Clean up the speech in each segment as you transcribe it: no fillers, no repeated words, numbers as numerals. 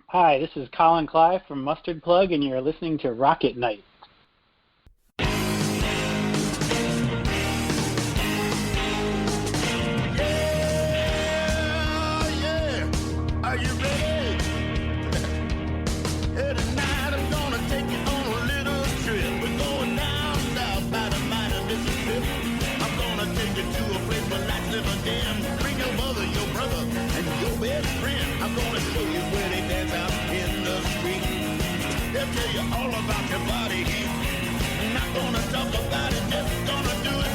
Hi, this is Colin Clive from Mustard Plug, and you're listening to Rocket Night. Are you ready? Hey, tonight I'm gonna take you on a little trip. We're going down south by the mighty Mississippi. I'm gonna take you to a place where lights live again. Bring your mother, your brother, and your best friend. I'm gonna show you where they dance out in the street. They'll tell you all about your body heat. Not gonna talk about it, just gonna do it.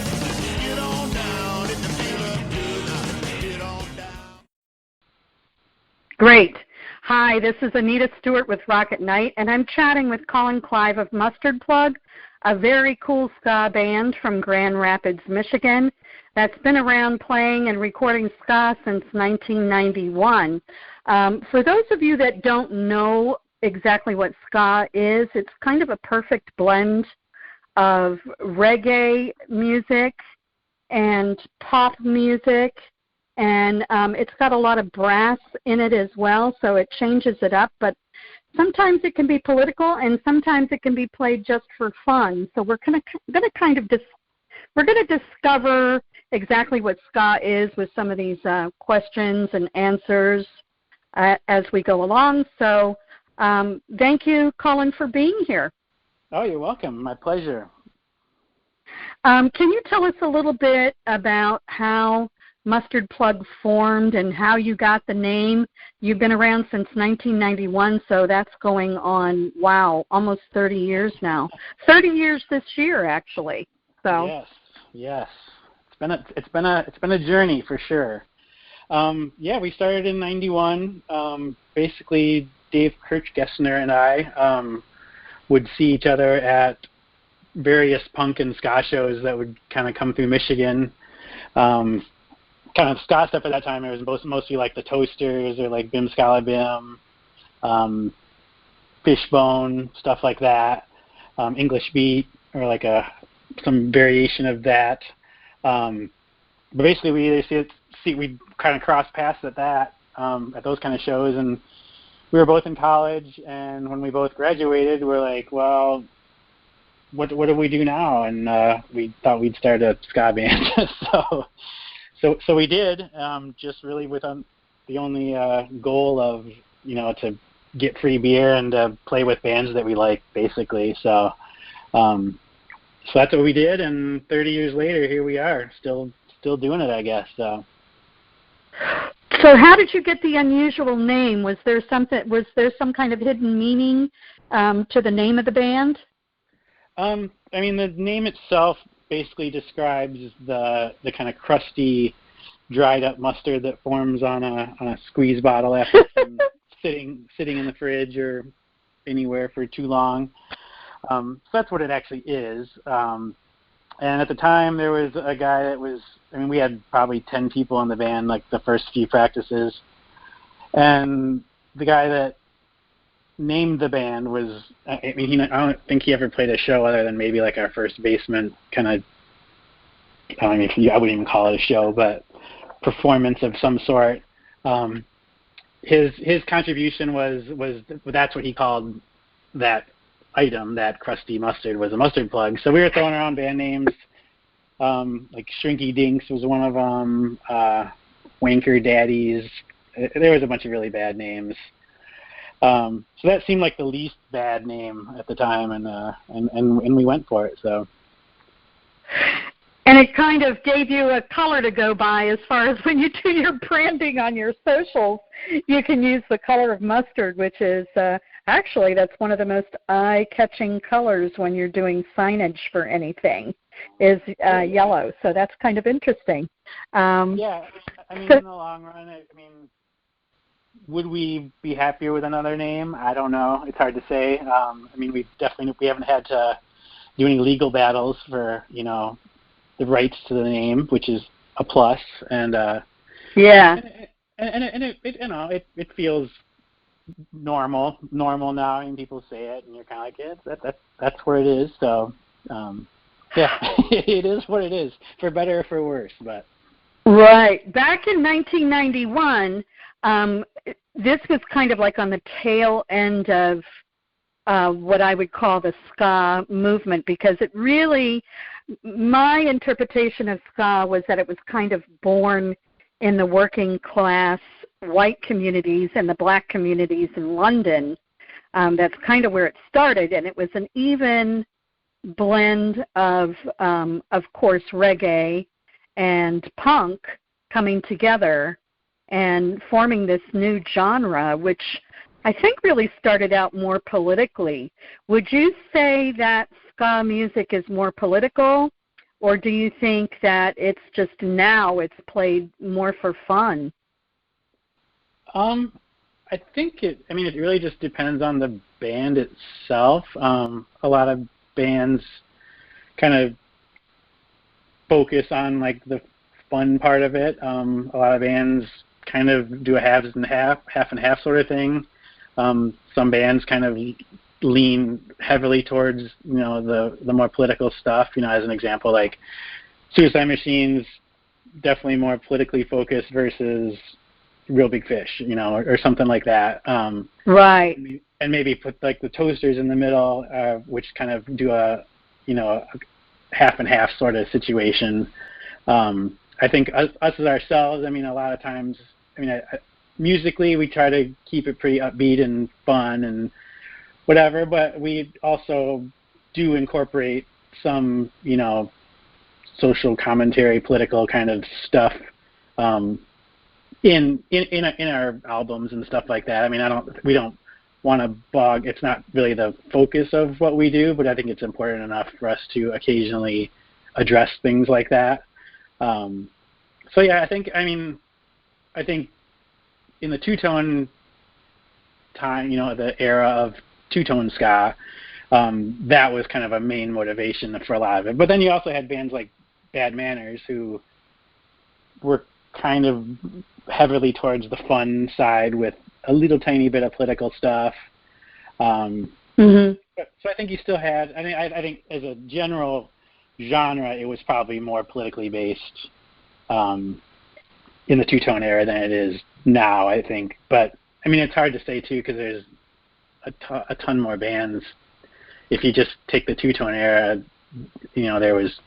Get on down if you feel up good. Get on down. Great. Hi, this is Anita Stewart with Rocket Night, and I'm chatting with Colin Clive of Mustard Plug, a very cool ska band from Grand Rapids, Michigan, that's been around playing and recording ska since 1991. For those of you that don't know exactly what ska is, it's kind of a perfect blend of reggae music and pop music, and it's got a lot of brass in it as well, so it changes it up. But sometimes it can be political, and sometimes it can be played just for fun. So we're going to discover exactly what ska is with some of these questions and answers as we go along. So thank you, Colin, for being here. Oh, you're welcome. My pleasure. Can you tell us a little bit about how Mustard Plug formed and how you got the name? You've been around since 1991, so that's going on, wow, almost 30 years now. 30 years this year, actually. So yes. It's been a journey for sure. We started in '91. Basically, Dave Kirchgessner and I would see each other at various punk and ska shows that would kind of come through Michigan. Kind of ska stuff at that time, it was mostly like the Toasters or like Bim Scala Bim, Fishbone, stuff like that, English Beat or like some variation of that. But basically, we either we kind of cross paths at those kind of shows, and we were both in college. And when we both graduated, we're like, well, what do we do now? And we thought we'd start a ska band. So we did, just really with the only goal of, to get free beer and to play with bands that we like, basically. So that's what we did, and 30 years later, here we are, still doing it, I guess. So how did you get the unusual name? Was there some kind of hidden meaning to the name of the band? The name itself basically describes the kind of crusty, dried up mustard that forms on a squeeze bottle after sitting in the fridge or anywhere for too long. So that's what it actually is. And at the time, there was a guy that was, we had probably 10 people in the band, like the first few practices. And the guy that named the band was, I don't think he ever played a show other than maybe like our first basement kind of, I wouldn't even call it a show, but performance of some sort. His contribution was that's what he called that item, that crusty mustard, was a mustard plug. So we were throwing around band names, like Shrinky Dinks was one of them, Wanker Daddies. There was a bunch of really bad names. So that seemed like the least bad name at the time, and we went for it. So. And it kind of gave you a color to go by as far as when you do your branding on your socials, you can use the color of mustard, which is actually that's one of the most eye-catching colors when you're doing signage for anything, is yellow. So that's kind of interesting. In the long run, would we be happier with another name? I don't know. It's hard to say. We haven't had to do any legal battles for, the rights to the name, which is a plus. And it feels normal now, and people say it, and you're kind of like, that's where it is. So it is what it is, for better or for worse. But right, back in 1991, this was kind of like on the tail end of what I would call the ska movement, because it really, my interpretation of ska was that it was kind of born in the working class white communities and the black communities in London. That's kind of where it started, and it was an even blend of course, reggae and punk coming together and forming this new genre, which I think really started out more politically. Would you say that ska music is more political, or do you think that it's just now it's played more for fun? I think it really just depends on the band itself. A lot of bands kind of focus on like the fun part of it. A lot of bands kind of do a half and half sort of thing. Some bands kind of lean heavily towards, the more political stuff. As an example, like Suicide Machines, definitely more politically focused versus Real Big Fish, or something like that. Right. And maybe put like the Toasters in the middle, which kind of do a half and half sort of situation. I think us as ourselves, a lot of times, musically we try to keep it pretty upbeat and fun and whatever, but we also do incorporate some, social commentary, political kind of stuff in our albums and stuff like that. We don't want to bog. It's not really the focus of what we do, but I think it's important enough for us to occasionally address things like that. So yeah, I think in the two-tone time, the era of two-tone ska, that was kind of a main motivation for a lot of it. But then you also had bands like Bad Manners, who were kind of heavily towards the fun side with a little tiny bit of political stuff. So I think you still had, I think as a general genre, it was probably more politically based in the two-tone era than it is now, I think. But it's hard to say too, because there's a ton more bands. If you just take the two-tone era, there was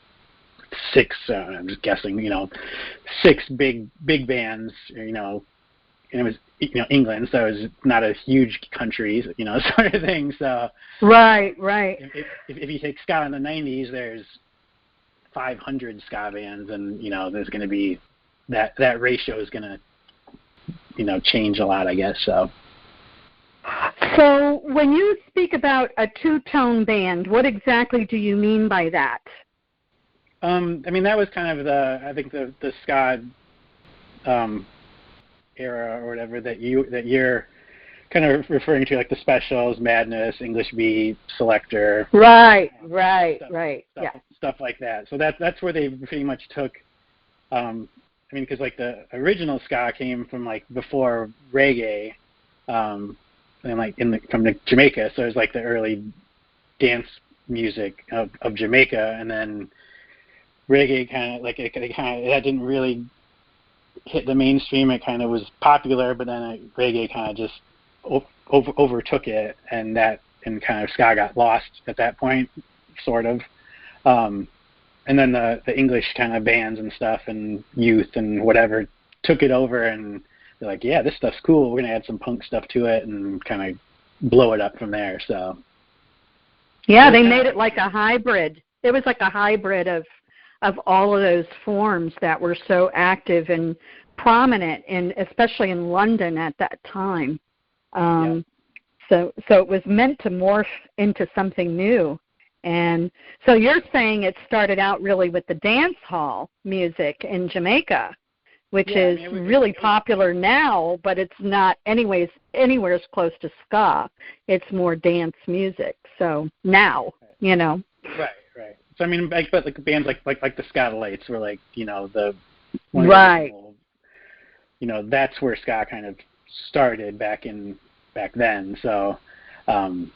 six, I'm just guessing, six big bands, and it was, England, so it was not a huge country, sort of thing. So right. If you take ska in the 90s, there's 500 ska bands, and there's going to be that ratio is going to change a lot, I guess. So when you speak about a two-tone band, what exactly do you mean by that? That was kind of the ska era or whatever that you're kind of referring to, like the Specials, Madness, English Beat, Selector. Right. Stuff like that. So that's where they pretty much took. Because like the original ska came from like before reggae, and like from Jamaica. So it was like the early dance music of Jamaica, and then reggae kind of like that didn't really hit the mainstream. It kind of was popular, but then reggae kind of just overtook it, and kind of ska got lost at that point, sort of. And then the English kind of bands and stuff and youth and whatever took it over, and they're like, yeah, this stuff's cool. We're going to add some punk stuff to it and kind of blow it up from there. So yeah, they made it like a hybrid. It was like a hybrid of all of those forms that were so active and prominent, especially in London at that time. So it was meant to morph into something new. And so you're saying it started out really with the dance hall music in Jamaica, which is really popular now, but it's not anywhere as close to ska. It's more dance music. So now, Right. So but like bands like the Scatolites were like, the one right. That's where ska kind of started back then. So a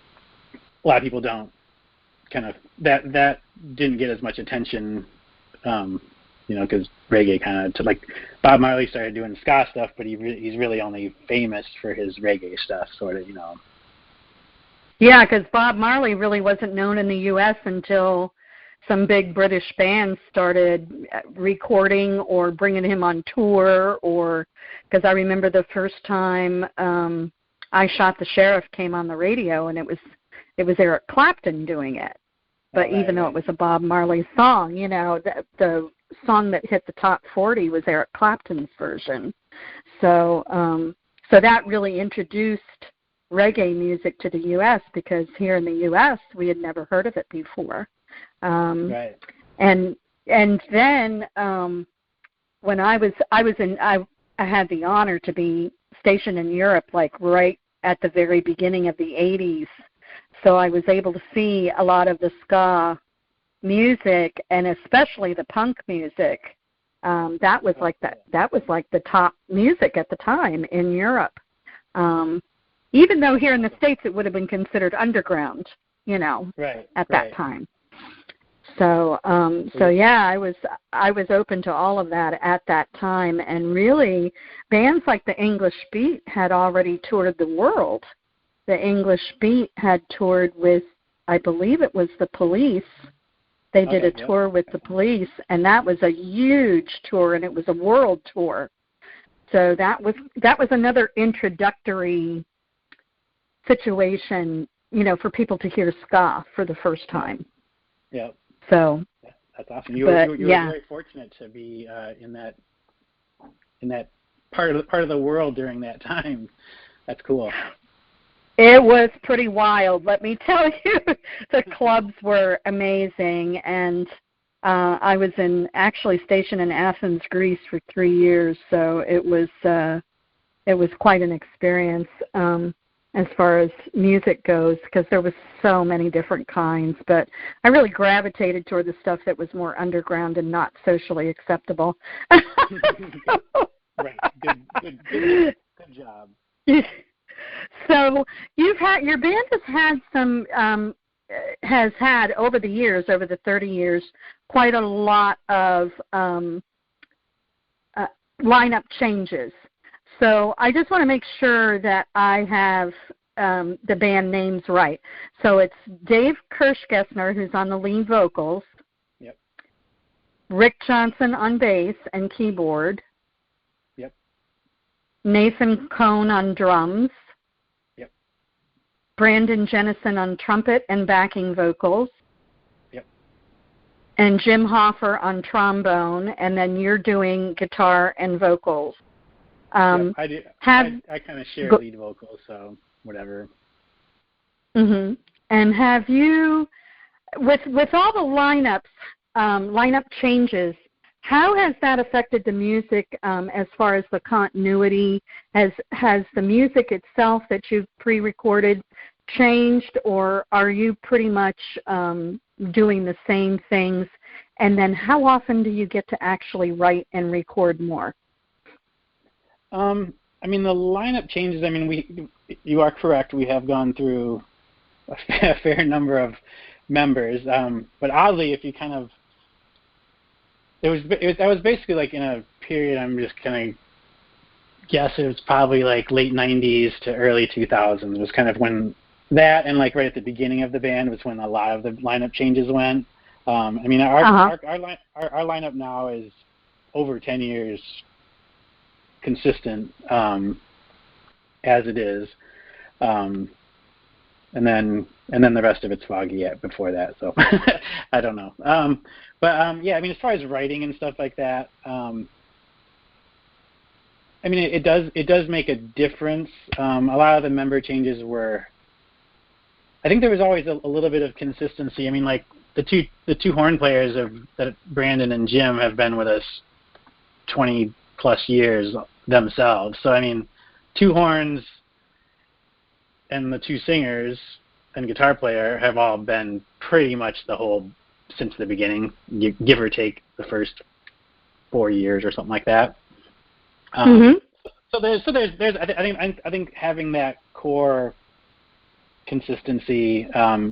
lot of people don't kind of that didn't get as much attention because reggae kind of, like, Bob Marley started doing ska stuff, but he's really only famous for his reggae stuff, sort of, Yeah, because Bob Marley really wasn't known in the U.S. until some big British bands started recording or bringing him on tour, or because I remember the first time I Shot the Sheriff came on the radio, and it was Eric Clapton doing it. But even though it was a Bob Marley song, the song that hit the top 40 was Eric Clapton's version. So that really introduced reggae music to the U.S. because here in the U.S. we had never heard of it before. Right. And then when I had the honor to be stationed in Europe, like right at the very beginning of the 80s. So I was able to see a lot of the ska music, and especially the punk music. That was like the top music at the time in Europe. Even though here in the States it would have been considered underground, at that time. So yeah, I was open to all of that at that time, and really bands like the English Beat had already toured the world. The English Beat had toured with, I believe it was the Police. They did a tour with the Police, and that was a huge tour, and it was a world tour. So that was another introductory situation, for people to hear ska for the first time. Yeah. So that's awesome. You were very fortunate to be in that part of the world during that time. That's cool. It was pretty wild, let me tell you. The clubs were amazing, and I was actually stationed in Athens, Greece for 3 years, so it was quite an experience as far as music goes, because there was so many different kinds. But I really gravitated toward the stuff that was more underground and not socially acceptable. Right. Good job. So your band has had over the 30 years, quite a lot of lineup changes. So I just want to make sure that I have the band names right. So it's Dave Kirschgessner, who's on the lead vocals. Yep. Rick Johnson on bass and keyboard. Yep. Nathan Cohn on drums. Yep. Brandon Jennison on trumpet and backing vocals. Yep. And Jim Hoffer on trombone, and then you're doing guitar and vocals. I do. I kind of share lead vocals, so whatever. Mhm. And have you, with all the lineup changes, how has that affected the music as far as the continuity? Has the music itself that you've pre-recorded changed, or are you pretty much doing the same things? And then how often do you get to actually write and record more? The lineup changes, you are correct. We have gone through a fair number of members. But oddly, if you kind of, that was basically like in a period, I'm just going to guess it was probably like late 90s to early 2000s was kind of when that, and like right at the beginning of the band was when a lot of the lineup changes went. Our lineup now is over 10 years consistent as it is, and then the rest of it's foggy before that, so I don't know. As far as writing and stuff like that, it does make a difference. A lot of the member changes were, I think there was always a little bit of consistency. Like the two horn players that Brandon and Jim have been with us 20 plus years themselves. So two horns and the two singers and guitar player have all been pretty much since the beginning, give or take the first 4 years or something like that. So there's I think having that core consistency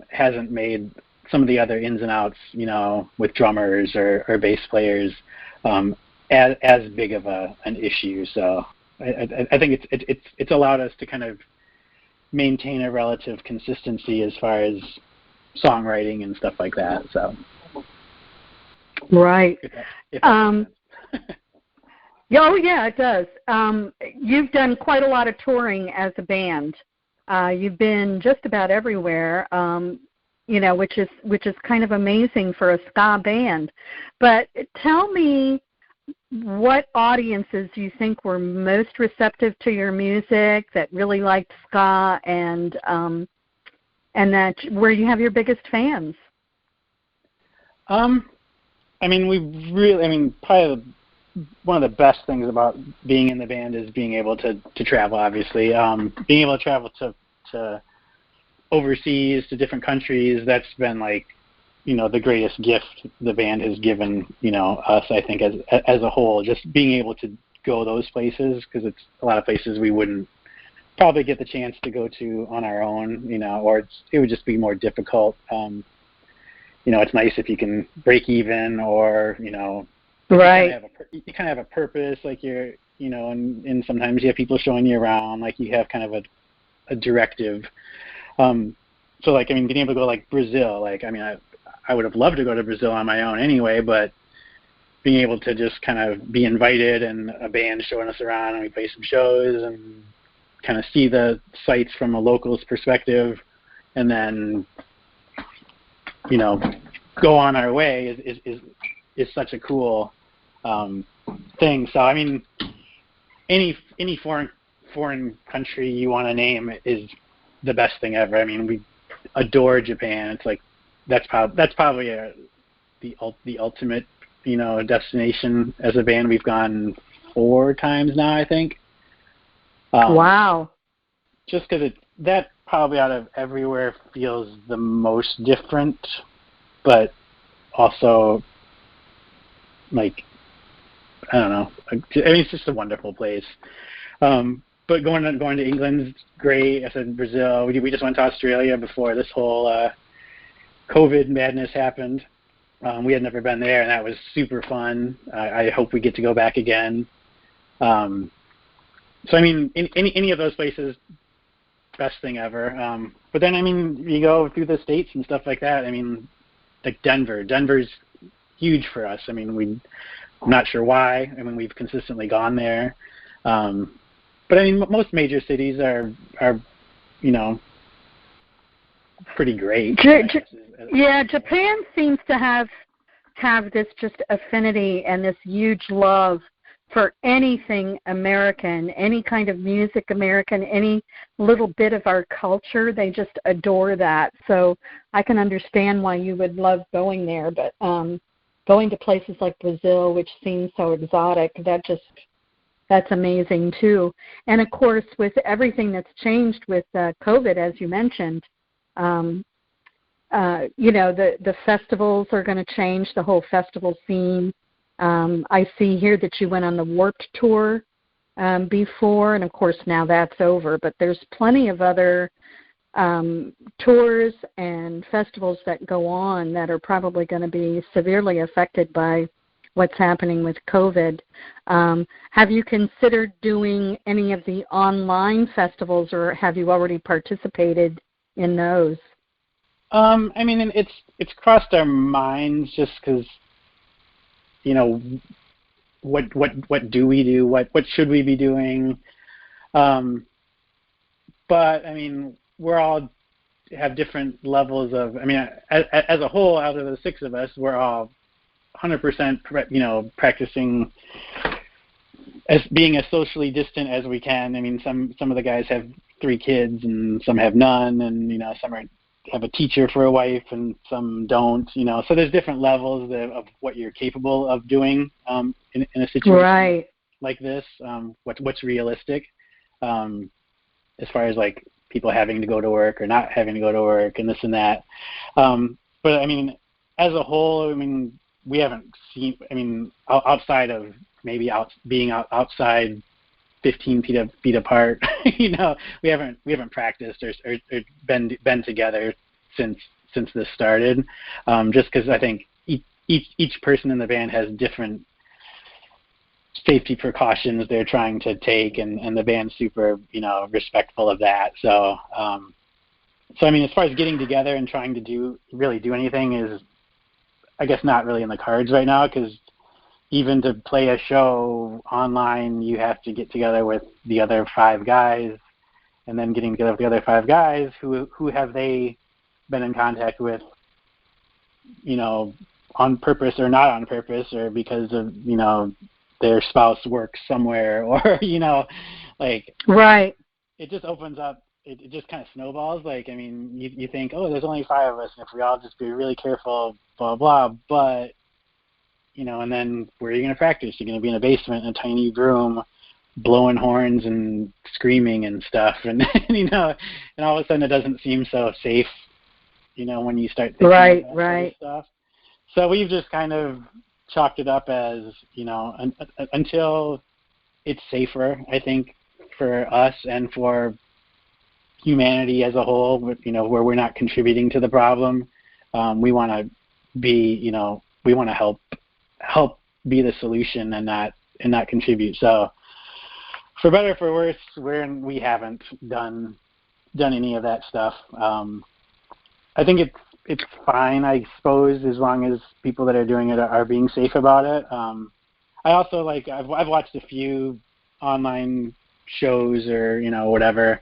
hasn't made some of the other ins and outs, with drummers or bass players, as big of an issue. So I think it's allowed us to kind of maintain a relative consistency as far as songwriting and stuff like that. So right. If that makes sense. Oh yeah, it does. You've done quite a lot of touring as a band. You've been just about everywhere, which is kind of amazing for a ska band. But tell me what audiences you think were most receptive to your music, that really liked ska, and that where you have your biggest fans. Probably one of the best things about being in the band is being able to travel, obviously. Being able to travel to overseas, to different countries, that's been the greatest gift the band has given, us, I think, as a whole. Just being able to go those places, because it's a lot of places we wouldn't probably get the chance to go to on our own, or it would just be more difficult. It's nice if you can break even, or, right. You kind of have a purpose, and sometimes you have people showing you around, you have kind of a directive. Being able to go Brazil, I would have loved to go to Brazil on my own anyway, but being able to just kind of be invited and a band showing us around and we play some shows and kind of see the sights from a local's perspective, and then, go on our way is such a cool thing. So any foreign country you want to name is the best thing ever. We adore Japan. It's that's probably the ultimate destination as a band. We've gone 4 times now, I think. Wow. Just because that probably out of everywhere feels the most different, but also I don't know. It's just a wonderful place. But going to England's great. I said Brazil. We just went to Australia before this whole COVID madness happened. We had never been there, and that was super fun. I hope we get to go back again. In any of those places, best thing ever. But then you go through the States and stuff like that. Denver's huge for us. I'm not sure why. We've consistently gone there. But most major cities are pretty great. Yeah, Japan seems to have this just affinity and this huge love for anything American, any kind of music American, any little bit of our culture. They just adore that. So I can understand why you would love going there. But going to places like Brazil, which seems so exotic, that's amazing too. And of course, with everything that's changed with COVID, as you mentioned, the festivals are going to change, the whole festival scene. I see here that you went on the Warped Tour before, and of course now that's over, but there's plenty of other tours and festivals that go on that are probably going to be severely affected by what's happening with COVID. Have you considered doing any of the online festivals, or have you already participated in those? It's crossed our minds just because, what do we do? What should we be doing? But we're all have different levels of. As a whole, out of the 6 of us, we're all 100%, practicing as being as socially distant as we can. Some of the guys have 3 kids, and some have none, and some have a teacher for a wife, and some don't. So there's different levels of what you're capable of doing in a situation like this. What's realistic, as far as people having to go to work or not having to go to work, and this and that. But as a whole, we haven't seen. Outside of maybe being outside 15 feet apart, we haven't practiced or been together since this started. Just because I think each person in the band has different safety precautions they're trying to take, and the band's super, respectful of that. So, I mean, as far as getting together and trying to do anything is, I guess, not really in the cards right now, because even to play a show online, you have to get together with the other 5 guys, and then getting together with the other 5 guys, who have they been in contact with, on purpose or not on purpose, or because of, their spouse works somewhere, or, Right. It just opens up, it just kind of snowballs. Like, I mean, you think, oh, there's only 5 of us, and if we all just be really careful, blah, blah, but, and then where are you going to practice? You're going to be in a basement in a tiny room, blowing horns and screaming and stuff, and, and all of a sudden it doesn't seem so safe, when you start thinking right, about right. stuff. So we've just kind of chalked it up as, until it's safer, I think, for us and for humanity as a whole, where we're not contributing to the problem, we want to be, we want to help be the solution and not contribute. So for better or for worse, we haven't done any of that stuff. I think it's fine, I suppose, as long as people that are doing it are being safe about it. I also I've watched a few online shows or whatever.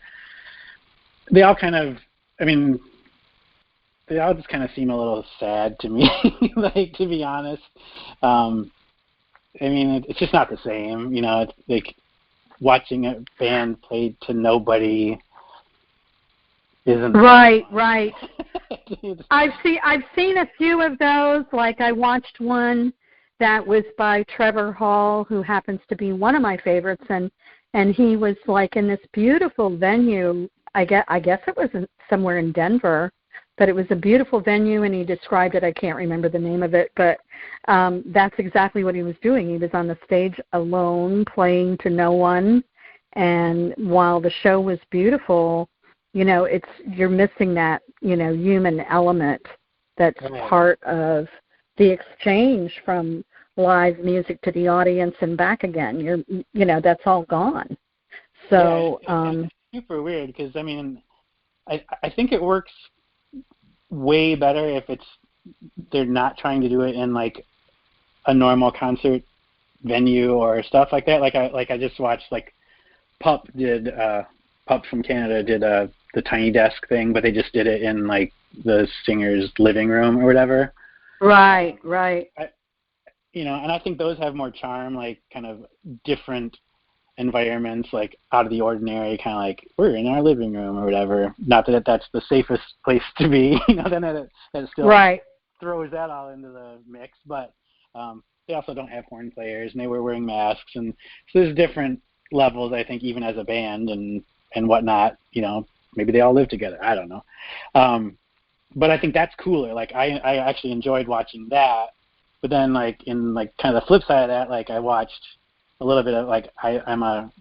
They all kind of, they all just kind of seem a little sad to me, to be honest. It's just not the same. It's like watching a band play to nobody isn't right. I've seen a few of those. Like, I watched one that was by Trevor Hall, who happens to be one of my favorites, and he was in this beautiful venue. I guess it was somewhere in Denver, but it was a beautiful venue, and he described it. I can't remember the name of it, but that's exactly what he was doing. He was on the stage alone, playing to no one, and while the show was beautiful, you're missing that, human element that's part of the exchange from live music to the audience and back again. That's all gone. So it's super weird, because I think it works way better if they're not trying to do it in a normal concert venue or stuff like that. I just watched Pup from Canada did the Tiny Desk thing, but they just did it in the singer's living room or whatever. Right. And I think those have more charm, kind of different environments, out of the ordinary, kind of we're in our living room or whatever. Not that that's the safest place to be, then it still throws that all into the mix. But they also don't have horn players, and they were wearing masks, and so there's different levels, I think, even as a band and whatnot. Maybe they all live together. I don't know. But I think that's cooler. I actually enjoyed watching that. But then in kind of the flip side of that, I watched a little bit of I'm an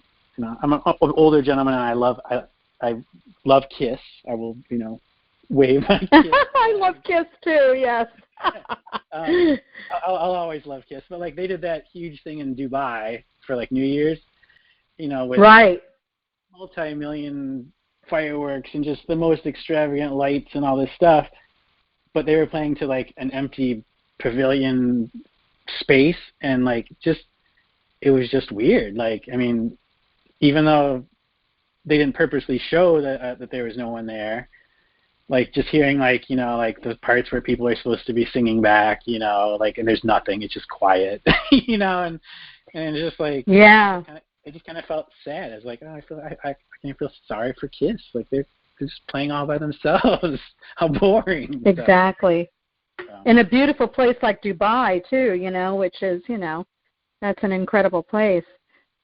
older gentleman, and I love Kiss. I will wave my Kiss. I love Kiss too. Yes. I'll always love Kiss. But they did that huge thing in Dubai for New Year's. With multi-million fireworks and just the most extravagant lights and all this stuff, but they were playing to an empty pavilion space, and it was just weird. Even though they didn't purposely show that there was no one there, just hearing the parts where people are supposed to be singing back, and there's nothing, it's just quiet, and it's just it just kind of felt sad. I was I can't feel sorry for Kiss. They're just playing all by themselves. How boring. Exactly. So. In a beautiful place like Dubai too, which is, that's an incredible place.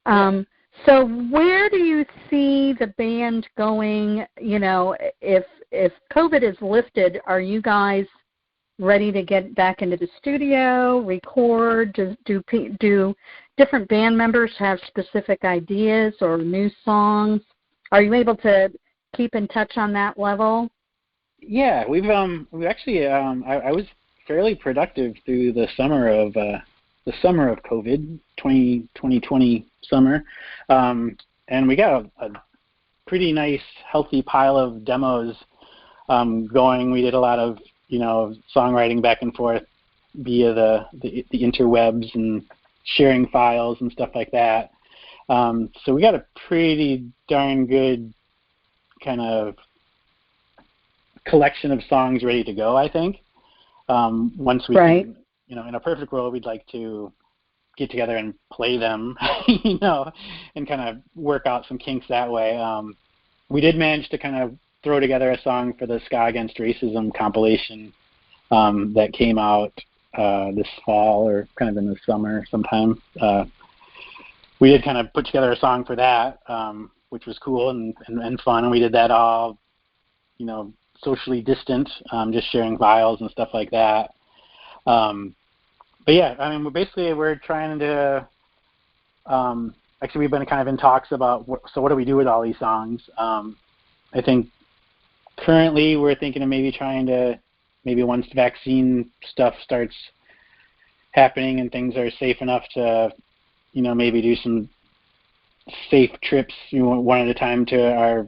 So where do you see the band going? If COVID is lifted, are you guys ready to get back into the studio, record? Do different band members have specific ideas or new songs? Are you able to keep in touch on that level? Yeah, we actually I was fairly productive through the summer of summer of COVID, 2020 summer, and we got a pretty nice, healthy pile of demos going. We did a lot of songwriting back and forth via the interwebs and sharing files and stuff like that. So we got a pretty darn good kind of collection of songs ready to go, I think. Once we can, in a perfect world, we'd like to get together and play them, and kind of work out some kinks that way. We did manage to kind of throw together a song for the Ska Against Racism compilation that came out this fall, or kind of in the summer sometime. We did kind of put together a song for that, which was cool and fun. And we did that all, socially distant, just sharing files and stuff like that. But yeah, I mean, we're trying to, actually we've been kind of in talks about, what do we do with all these songs? I think currently we're thinking of maybe trying to, once the vaccine stuff starts happening and things are safe enough to, maybe do some safe trips, one at a time to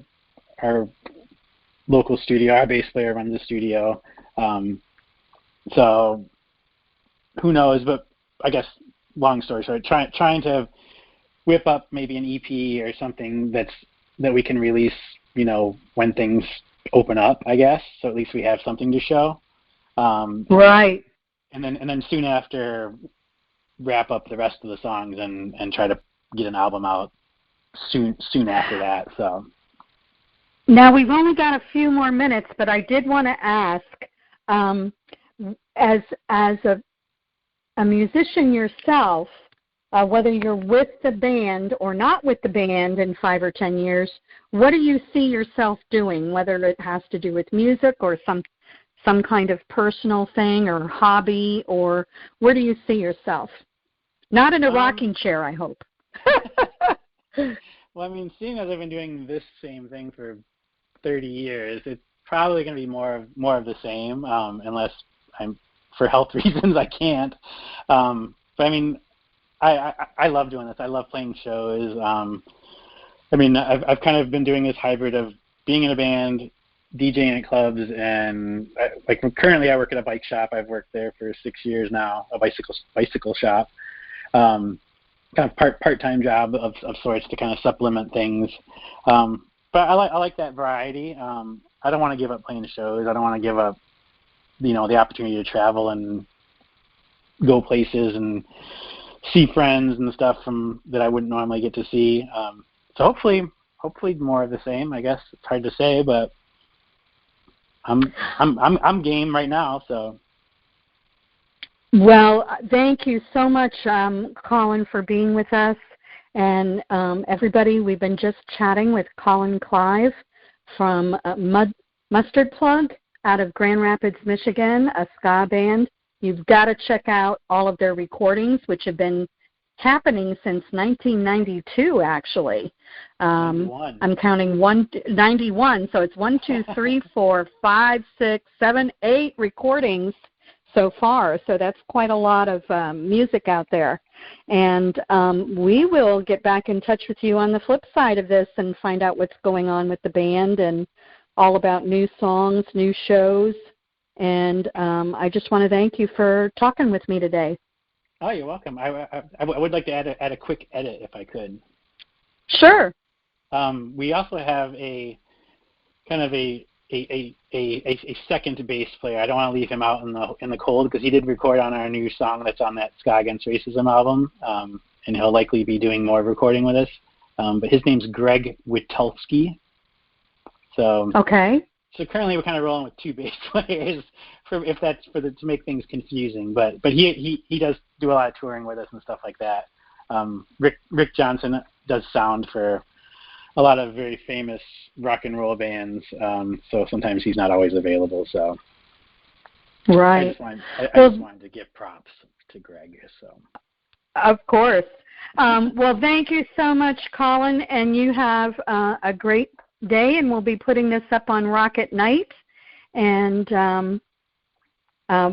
our local studio. Our bass player runs the studio. So who knows, but I guess long story short, trying to whip up maybe an EP or something that we can release, when things open up, I guess. So at least we have something to show. Right. And then soon after, wrap up the rest of the songs and try to get an album out soon after that. So now we've only got a few more minutes, but I did want to ask, as a musician yourself, whether you're with the band or not with the band in 5 or 10 years, what do you see yourself doing, whether it has to do with music or some kind of personal thing or hobby, or where do you see yourself? Not in a rocking chair, I hope. Well, I mean, seeing as I've been doing this same thing for 30 years, it's probably going to be more of the same, unless for health reasons I can't. But I mean, I love doing this. I love playing shows. I mean, I've kind of been doing this hybrid of being in a band, DJing at clubs, and currently I work at a bike shop. I've worked there for 6 years now, a bicycle shop. Kind of part-time job of sorts to kind of supplement things. But I like that variety. I don't want to give up playing shows. I don't want to give up, the opportunity to travel and go places and see friends and stuff that I wouldn't normally get to see. So hopefully more of the same. I guess it's hard to say, but I'm game right now. So. Well, thank you so much, Colin, for being with us. And everybody, we've been just chatting with Colin Clive from Mustard Plug out of Grand Rapids, Michigan, a ska band. You've got to check out all of their recordings, which have been happening since 1992, actually. 91. I'm counting 91, so it's 1, 2, 3, 4, 5, 6, 7, 8 recordings so far. So that's quite a lot of music out there. And we will get back in touch with you on the flip side of this and find out what's going on with the band and all about new songs, new shows. And I just want to thank you for talking with me today. Oh, you're welcome. I would like to add a quick edit if I could. Sure. We also have a kind of a second bass player. I don't want to leave him out in the cold because he did record on our new song that's on that Ska Against Racism album, and he'll likely be doing more recording with us. But his name's Greg Witulski. So okay. So currently we're kind of rolling with 2 bass players to make things confusing. But he does do a lot of touring with us and stuff like that. Rick Johnson does sound for a lot of very famous rock and roll bands, so sometimes he's not always available. So right. I just wanted to give props to Greg. So of course. Well, thank you so much, Colin, and you have a great day, and we'll be putting this up on Rocket Night, and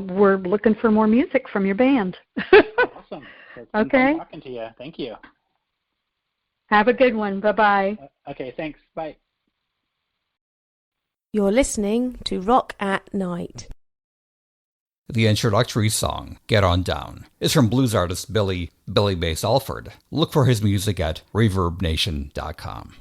we're looking for more music from your band. Awesome. It's been fun talking to you. Thank you. Have a good one. Bye-bye. Okay, thanks. Bye. You're listening to Rock at Night. The introductory song, Get On Down, is from blues artist Billy Bass Alford. Look for his music at ReverbNation.com.